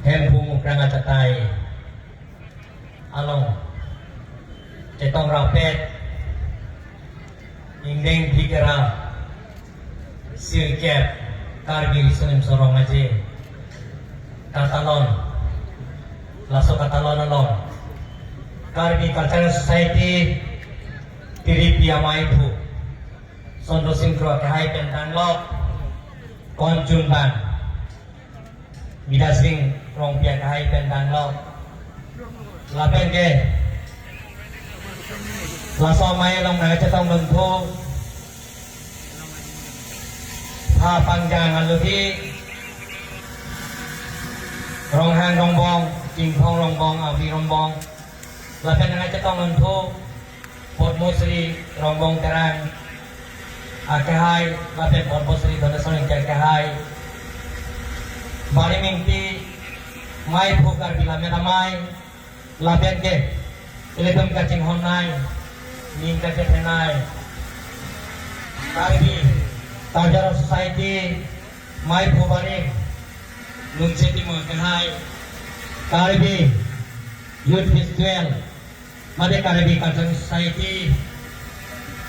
Hempung Krangacatai Along Cetong Rapet Indeng Bigera Sirkep Kargi Sunim Sorong Aje Katalon Laso Katalon Along Kargi Cultural Society Tiripia Maipu Sondo Singkro Kahai Pentanlok Konjunban Bidasing Rong Pia Kahai Pentanlok Lapen ke Laso Maya Long Naga Cetong Bentu Ha Pangjang Aluhi Rong Hang Rong Bong Jing Pong Rong Bong Awi Rong Bong Lapen Naga Cetong Bentu Pot Musri Rong Bong Terang Akahai Lapen Pot Musri Dona Soning Akahai Bari Mingti Mai Bukar Bila Meramai Lapen ke Ilebem Kacing Honai Ning Kacing Henai Karbi Tajara Society Mai Bukari Nungse Timur Kahai Karbi Youth Festival Made Karbi Cultural Society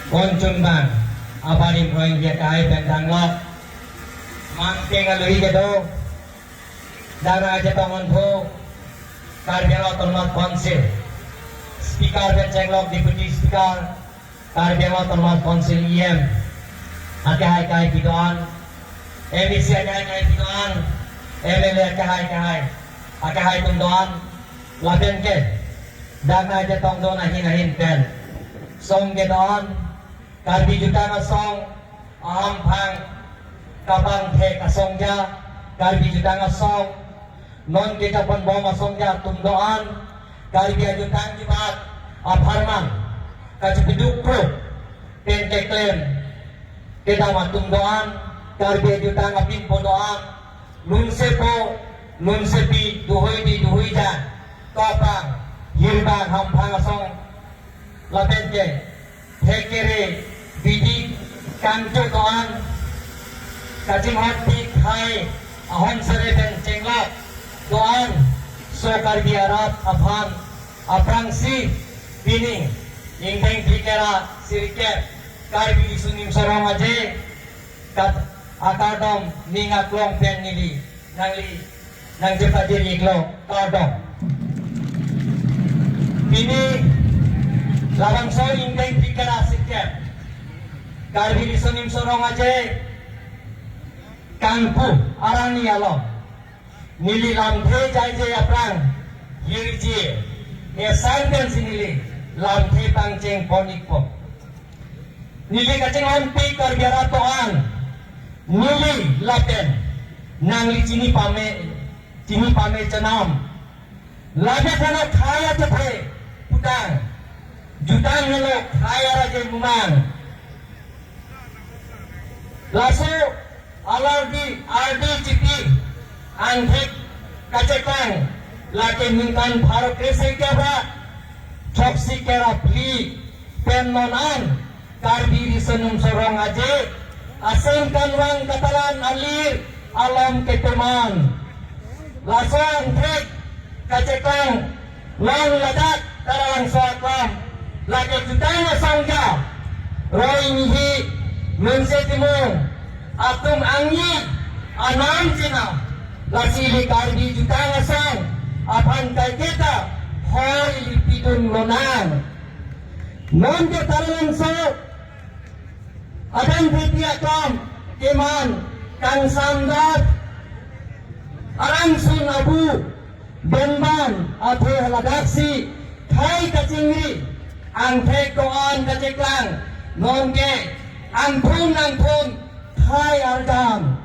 Konjunban Abari Proyek Dia Kahai Pentanglok Mangting Aluhi Jado Dara Aja Tangan Ho Karbiala Termat Konsil Speaker Bencenglok Deputy Speaker Karbiala Termat Konsil IM Akahai Pidoan MBC Akahai Pidoan MLA Akahai Tundoan Laben ke Dana Aja Tong Dona Hinahin Pen Song Gedon Karbi Jutana Song Aham Pang Kabang Te Kasongja Karbi Jutana Song Non kita pun bawa masongja Tundoan Karbi Ajutan Jibat Aparman Kacipidukro Penteklen Kita Matundoan Karbi Ajutan Apin Podoan Nunsepo Nunsepi Duhoy di Duhoyjan Kapang Hirbang Hampang Asong Lapente Hekere Bidi Kanto Doan Kacim Hati Khai Ahon Sereben Cenglap Doan Sokar Biarap Aphan Aprangsi Bini Ingteng Bikera Sirikep Karbi Sunim Sorong Aje Kat Akadom Ningak Long Pen Nili Nangli Nang Jepta Diri Iklong Kardom Bini Larang So Ingteng Bikera Sirikep Karbi Sunim Sorong Aje Kangpu Arani Along Nili Lamthe Jai Aprang Yirji Ya Sangkan Sinili Lamthe Pangceng Ponikpo Nili Kaceng Lampi Karbiara Toan Nili Lapen Nangli Cini Pame Canam Labe Kana Kaya Cephe Putang Jutang Nelo Kaya Raja Mumang Laso Alardi Ardi Cipi Anthek Kacekang Lake Minkan Bharok Kesai Kebra Chopsi Kera Pli Pennonan Karbi Risenum Sorong Aje Asen Kanwang Katalan Alir Alam Keteman Laso Anthek Kacekang Lang Ladak Taralang Soakam Lake Jutanga Sangga Roy Mihi Nunse Timung Atum Angyi Anam Cina Lasili Karbi Jutanga Sang Apan Kaiketa Hoi Lipidun Lonang Non Ketaralang So Adan Pritiakam Keman Kang Samdat Arangsun Abu Benban Athe Haladaksi Thai Kacingri Angthe Koan Kaceklang Nonge Angpun Thai Aldam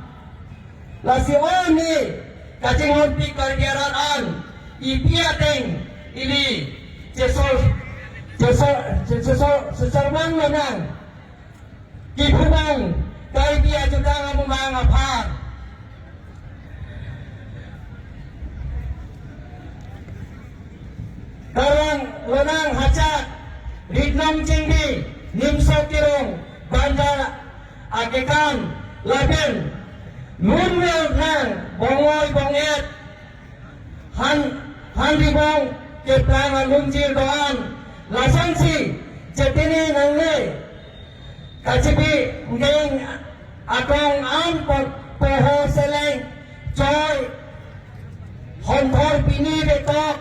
Lasiwani Kacing Honti Karbiaraan Ipiateng Ili Sesarman Lanang Kipubang Karbia Jutang Amumang Apar Karang Lanang Hacak Ritnam Cinggi Nimsok Kirong Bandar Akekan Laben Nunwel Nang Bongoy Bonget han ribong ke prang lungjir doan lasansi jetini nangne kacipi ngeng akong an poho seleng joy honthor pini betok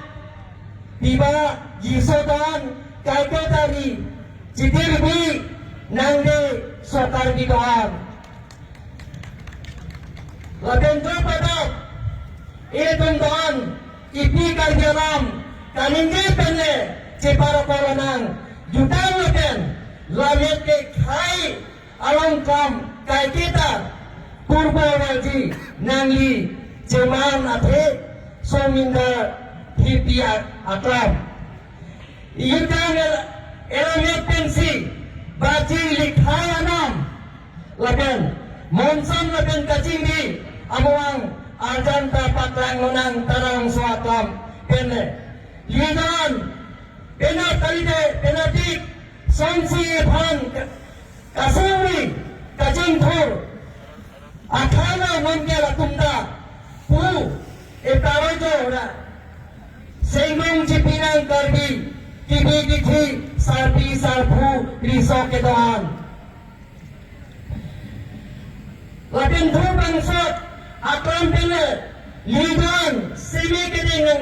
tiba yisodon kaiketari jitirbi nangde sokar bidoan labento padok itong doan ipi kardialam kaningge penne cepara koronang jutang laten lamit ke khai along kam kai kita purba walji nangli ceman athe sominda hipia aklam Yutang elamet pensi baci likhai anam laben monson laben kacimbi amuang arjanta patlang nonang tarang suatam penne lidan pena kalide penatik sonsi phan kasuri kajing thur akhana mongkela tumda pu etarojo ora sengung cipinang karbi kibi kithi sarpi sarpu riso ke doan latin thu bangsot akram pele lidan simi ke dengan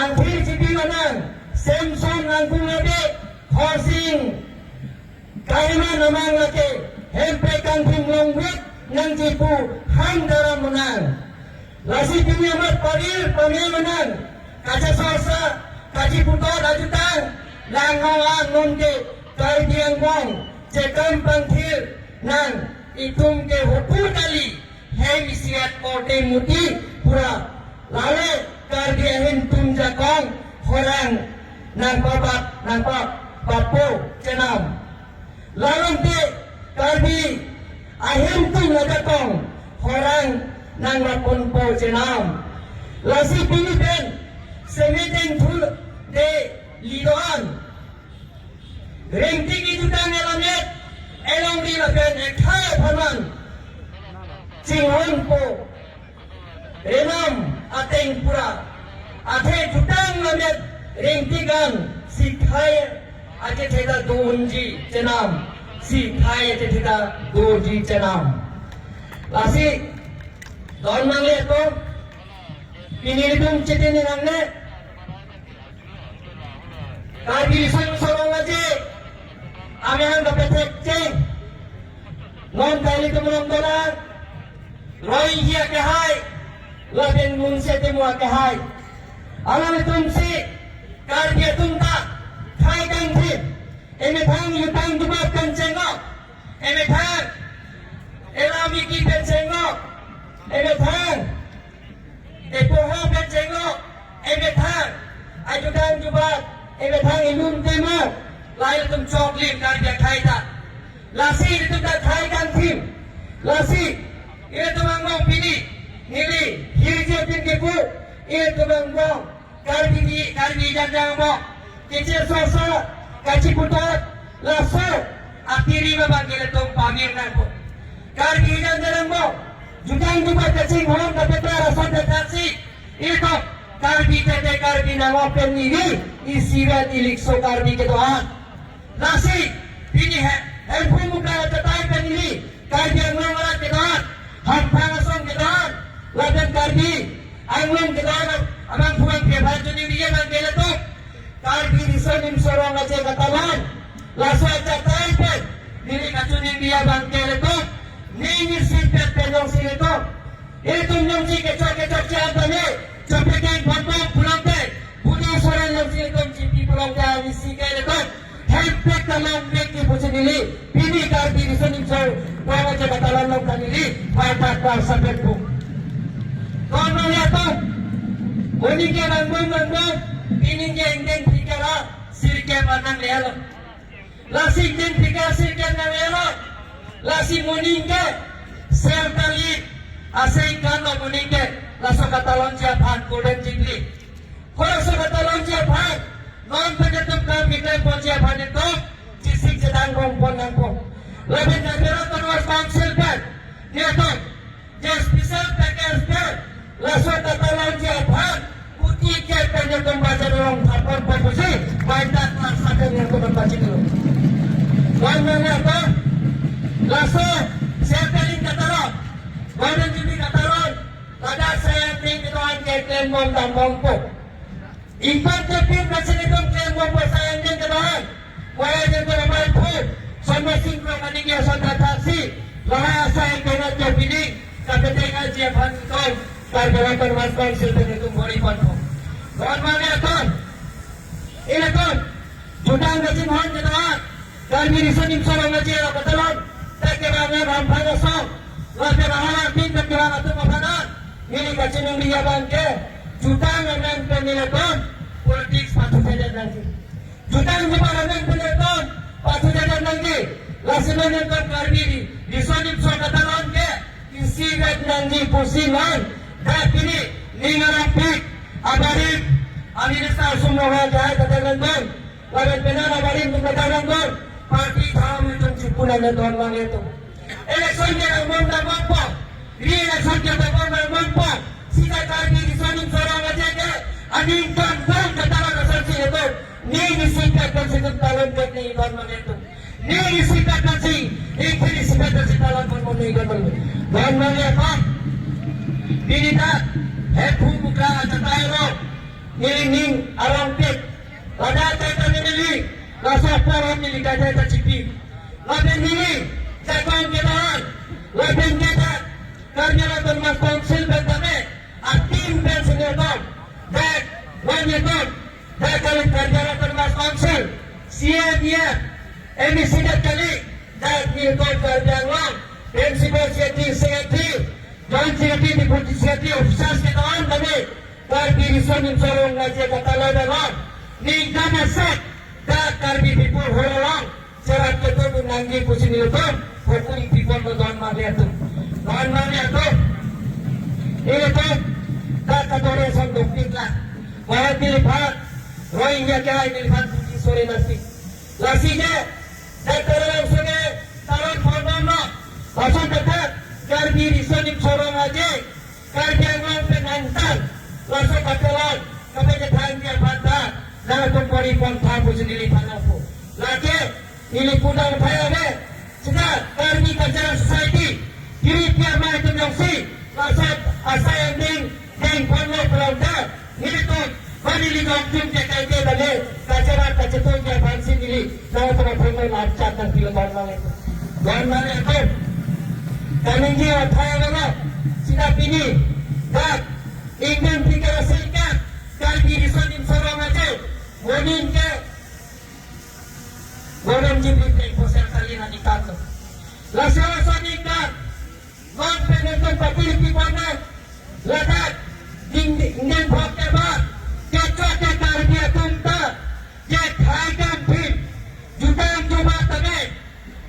anthir cipi manang semson angkung abe horsing kaima namang lake hempe kangkung longwit nang jipu hang daram menang lasi pinyamat parir pamil menang kaca sosa kaji puto dajutang langawan nunke kai diang wong cekam pangkir nang itum ke hupu kali hem isiat kote muti pura lale kar diahin tum jakong horang nang pak papo cenam lalong te karbi ahim tum lajakong horang nang rapon po cenam lasi pinipen semiteng thul de lidoan rengti ki jutang elamet elong di lapen ekhaya phaman cinghon po renam ateng pura athe jutang lamet rengti gan sikhaya ate theda donji cenam sikhaya ate theda donji cenam lasi don mangle to pinilibung cetini nangne kaki sorong aja amihan dapat ceng non kali kemudian dolar roi hia ke hai laben munse temu ke hai alam tumsi kar dia tumta khai kang thip eme thang yutang dubap kan cengok eme thang elami ki kan cengok eme thang epoha kan cengok eme thang ajudang jubat eme thang ilum tema lain tum choklim kar dia khai ta lasi itu tak khai kang thip lasi ia tu mangong pini nili hirje pin ke pu ia tu mangong karbi janjang mo kecil sosa kaci putat laso akhiri babangil tum pamir nan po karbi janjang mo jutang juga kacing hong dapat rasa datasi itu karbi nama peniri isirat ilikso karbi kedoan nasi ini handphone muka tetai peniri karbi anglang kedoan hampangasong kedoan ladan karbi anglang kedoan amang puang kebaju ni dia manggil tu karbi disonim sorong aja katalan laso aja taipen diri kacunin dia manggil tu ni sipet penyong sini tu itu nyong si kecok siapa ni capekan pantang pulang teh punya suara yang sini tu cipi pulang teh ni si kaya tu hempek kalam beki pucuk dili pini karbi disonim sorong puang aja katalan long kanili patak par sampai tu kau melihat tu Uniknya nanggung ininnya ingin pikara sirke manang lelo lasi ingin pikar sirke nang lelo lasi muningke sertali asing kano muningke laso katalon siapan kulen jingli laso katalon siapan non penetup kami tempon siapan itu cisik sedang rompon nangkong lebih nabira terus council kan dia tuh just bisa pakai laso katalon siapan ke Klembong dan Bongpo. Ipan tepin masih itong Klembong po sa ending kebahan. Wala din ko naman po. Sa masing ko maningya sa taksi. Lahat sa engkong at piling. Kapiteng Ajiya Pantong. Kargalapan mas konsil din itong Boripon po. Doon mga ito. Ilaton. Jutang nasin hon kebahan. Karmi risanim sorong Ajiya Patalon. Tekebangan Rampagasong. Lahat mahalang din kebahan at mapanan. Ini kacinong liyaban ke. Jutang ang penilaton. Politik patut saja nanti. Jutang sebarang penilaton. Patut saja nanti. Lasinan yang terkarbiri. Disonip sokatalon ke. Isigat nanti pusingan. Dapini. Ningarampik. Abarim. Aministar semua jahat katakan don. Lagan penan abarim katakan don. Parti tahun itu cipunan dan tuan bang itu. Election yang umum mampu. Re-election yang umum mampu. Sila karbi disonip sorong aja ke. Aningkan don katakan asasi itu. Ni sikat dan sikat talon ke ni tuan bang itu. Ni sikat dan si. Ini sikat dan si talon pun memegang dulu. Tuan bang itu. Binita. Hepu muka atatairo. Niling arampit. Pada tata nili. Rasa porong nili kata cipi. Laben nili. Cakong kebahan. Laben kebat. Karena laben mas konsil bentame. Atim ben senyatom. Dek. Wanyatom. Dek kali karena laben mas konsil. Siap-siap. Emisi dat kali. Dek nilkon karena lang. Prinsipal siati. Jangan siati di putih siati. Ofisas kebahan kami. Karbi risonim sorong ngaji katala dalam. Ni dana set. Dak karbi pipul horolang. Serat ketemu nanggi pusin ilutong. Hukuring pipul ke Tuan Mariatum. Tuan Mariatum. Ilutong. Dak katore sondok niklah. Wahat nilipat. Rohingya kaya nilipat puji sore nasi. Lasinya. Dak terlalu sungai. Taron pondono. Pasang tetap. Karbi risonim sorong ngaji. Karbi ang penantan. Langsung katalan, kami jetahan dia patah. Nah, tumpari pun tahu sendiri panah po. Lagi, ini kudang payah be. Sudah, kami kerja society. Kiri pihak macam yang si. Langsung asal yang ding panah pelauta. Ini tu, mari ligam tim jakai dia bagi. Kacaran kacetul dia pansi diri. Nah, teman-teman lancar dan film normal itu. Dan mana itu? Kami dia payah mana? Sudah ini, dah. Ingin pikir serikat Kalbi disonim sorong aja Monin ke Monin jibrit ke Posel salina di kantor Lasya sonim dan Non penonton papil pipanan Lakat Ingin pakai bat Kecok ke Kalbi atunta Jek haikam pin Jutang coba tengah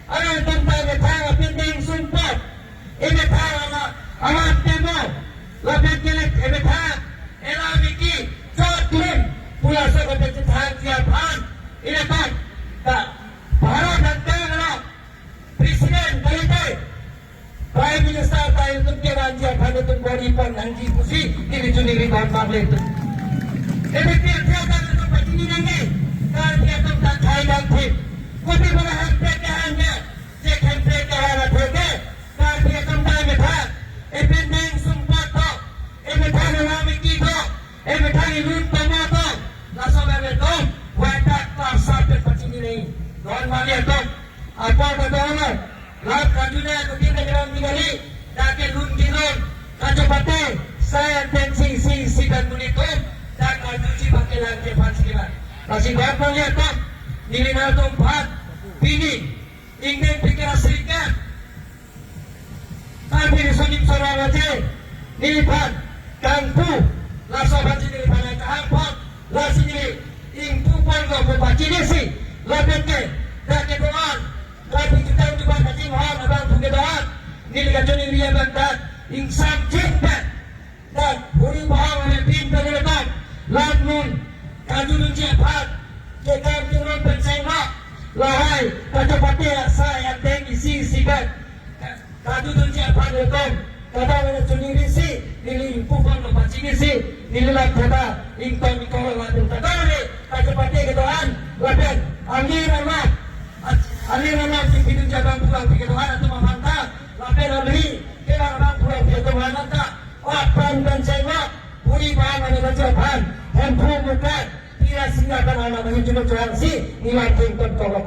Alang tentang Netang pinting sumpah Ini tahu Amat temo Lapit kilit ebetang Elamiki Jodlim Pula sa kapititahan siyapan Inapan Para dagdag Presiden Kalite Prime Minister tayo itong kiran siyapan itong Boripon Nangji Pusi Dili-juniri Bang Marle ito Ebetang itong patinginangi Kaya itong tatay ng tip Kuti mo na hangpekahan niya Jek hangpekahan at heke Kaya itong dami pa Ependeng sumpah tok Ebetang namin kito Ebetang ilut pamato Laso bebetong Wadak tak sampai pacinginay Doon mali ito Apa katawanan Lahat kadunya Kutin na jalan tinggali Dake lun ginon Kacopate Saya tensing sidan muniton Dan aduci pakai lagi pansikilan Kasih gapang ya tok Nilina tempat Pini Ingin pikiran serikat Kami disunip sorang aja Nilipan Kangpu Laso baci nilipan yang kehampot Lasi nilip Ingpu pun kau baci nisi Lapetke Dake doan Lapi kita juga kacing hon Abang tuge doan Nilikacun iliya bantat Ingsan cinta Dan Huri bahang Alepin penelepan Ladmun Kadulun jepat Jekam turun pensengok Lahai Kacopati Saya tengi sigat Kadulun jepat Lekong Kata mana cuniri si Nili impukan Lepas cini si Nililat kata Ingkong Ingkong Ladun Kata ni Kacopati kedoan Lapen Aliran mak Aliran mak Hidung jabang pulang Kedoan atau mamantah Lapen alih Kira orang pulang Kedoan nanti Wapan dan sengok Puri Japan Hong Kong bukan tidak singgahkan anak menghijau curang si nilai tingkat kalau